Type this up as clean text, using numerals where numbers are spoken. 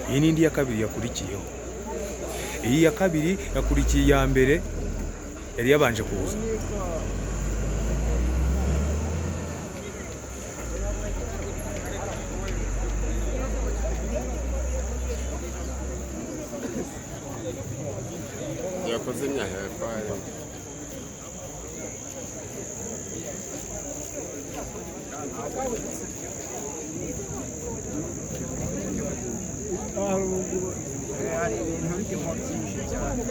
iyi n'indi ya kabiri yakurikiyeho. Iyi ya kabiri yakurikiye iya mbere yari yabanje kuza. yakoze imyaka yabaye hari ibintu birimo byinshi cyane